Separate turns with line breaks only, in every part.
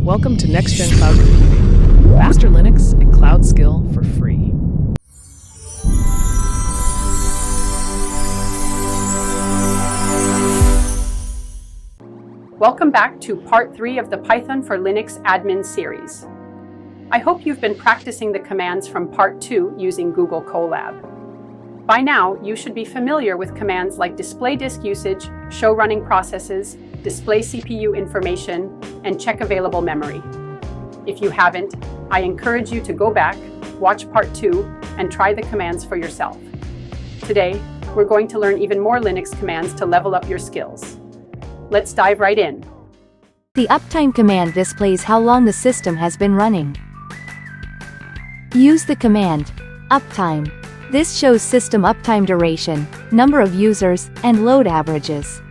Welcome to Next Gen Cloud Computing. Master Linux and cloud skill for free.
Welcome back to part 3 of the Python for Linux admin series. I hope you've been practicing the commands from part 2 using Google Colab. By now, you should be familiar with commands like display disk usage, show running processes, display CPU information, and check available memory. If you haven't, I encourage you to go back, watch part 2, and try the commands for yourself. Today, we're going to learn even more Linux commands to level up your skills. Let's dive right in.
The uptime command displays how long the system has been running. Use the command uptime. This shows system uptime duration, number of users, and load averages.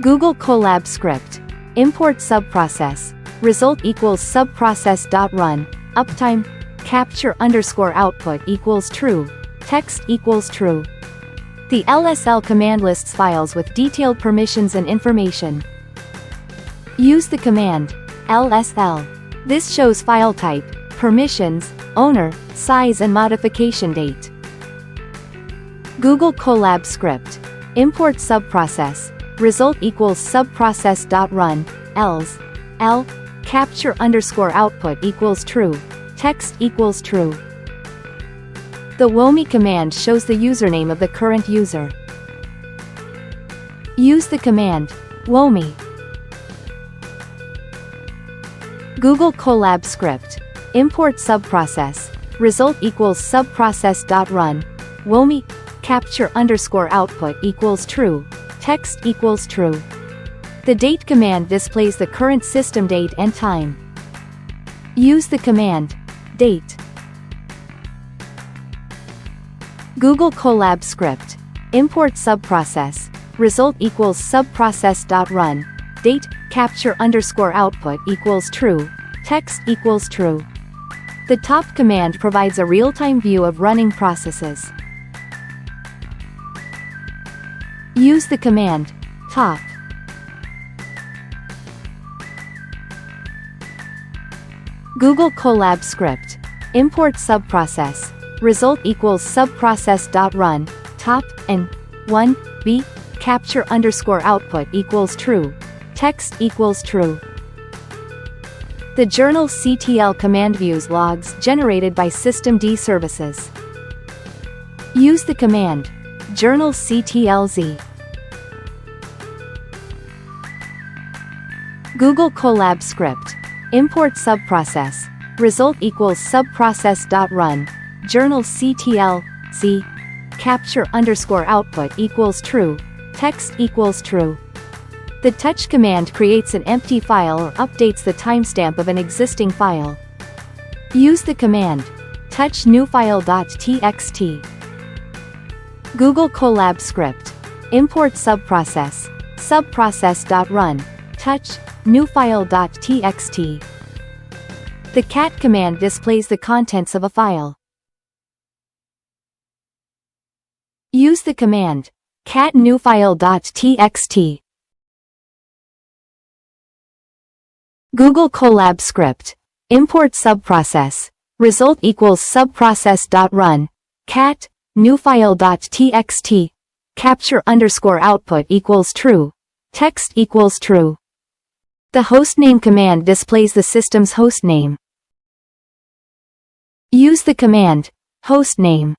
Google Colab script. Import subprocess. Result equals subprocess.run. Uptime. Capture underscore output equals true. Text equals true. The LSL command lists files with detailed permissions and information. Use the command LSL. This shows file type, permissions, owner, size and modification date. Google Colab script. Import subprocess. Result equals subprocess.run. else. L. Capture underscore output equals true. Text equals true. The whomi command shows the username of the current user. Use the command whomi. Google Colab script. Import subprocess. Result equals subprocess.run. Whomi. Capture underscore output equals true. Text equals true. The date command displays the current system date and time. Use the command date. Google Colab script. Import subprocess. Result equals subprocess.run. Date. Capture underscore output equals true. Text equals true. The top command provides a real-time view of running processes. Use the command top. Google Colab script. Import subprocess. Result equals subprocess.run. Top and 1b. Capture underscore output equals true. Text equals true. The journal.ctl command views logs generated by systemd services. Use the command journal.ctlz. Google Colab script. Import subprocess. Result equals subprocess.run. journal.ctlz. Capture underscore output equals true. Text equals true. The touch command creates an empty file or updates the timestamp of an existing file. Use the command touch new file.txt. Google Colab script. Import subprocess. subprocess.run. Touch new file.txt. The cat command displays the contents of a file. Use the command cat new file.txt. Google Colab script. Import subprocess. Result equals subprocess.run. Cat new file.txt. Capture underscore output equals true. Text equals true. The hostname command displays the system's hostname. Use the command hostname.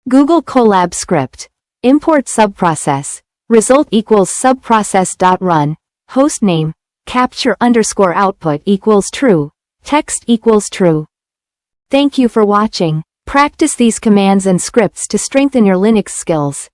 Google Colab script. Import subprocess. Result equals subprocess.run. Hostname. Capture underscore output equals true. Text equals true. Thank you for watching. Practice these commands and scripts to strengthen your Linux skills.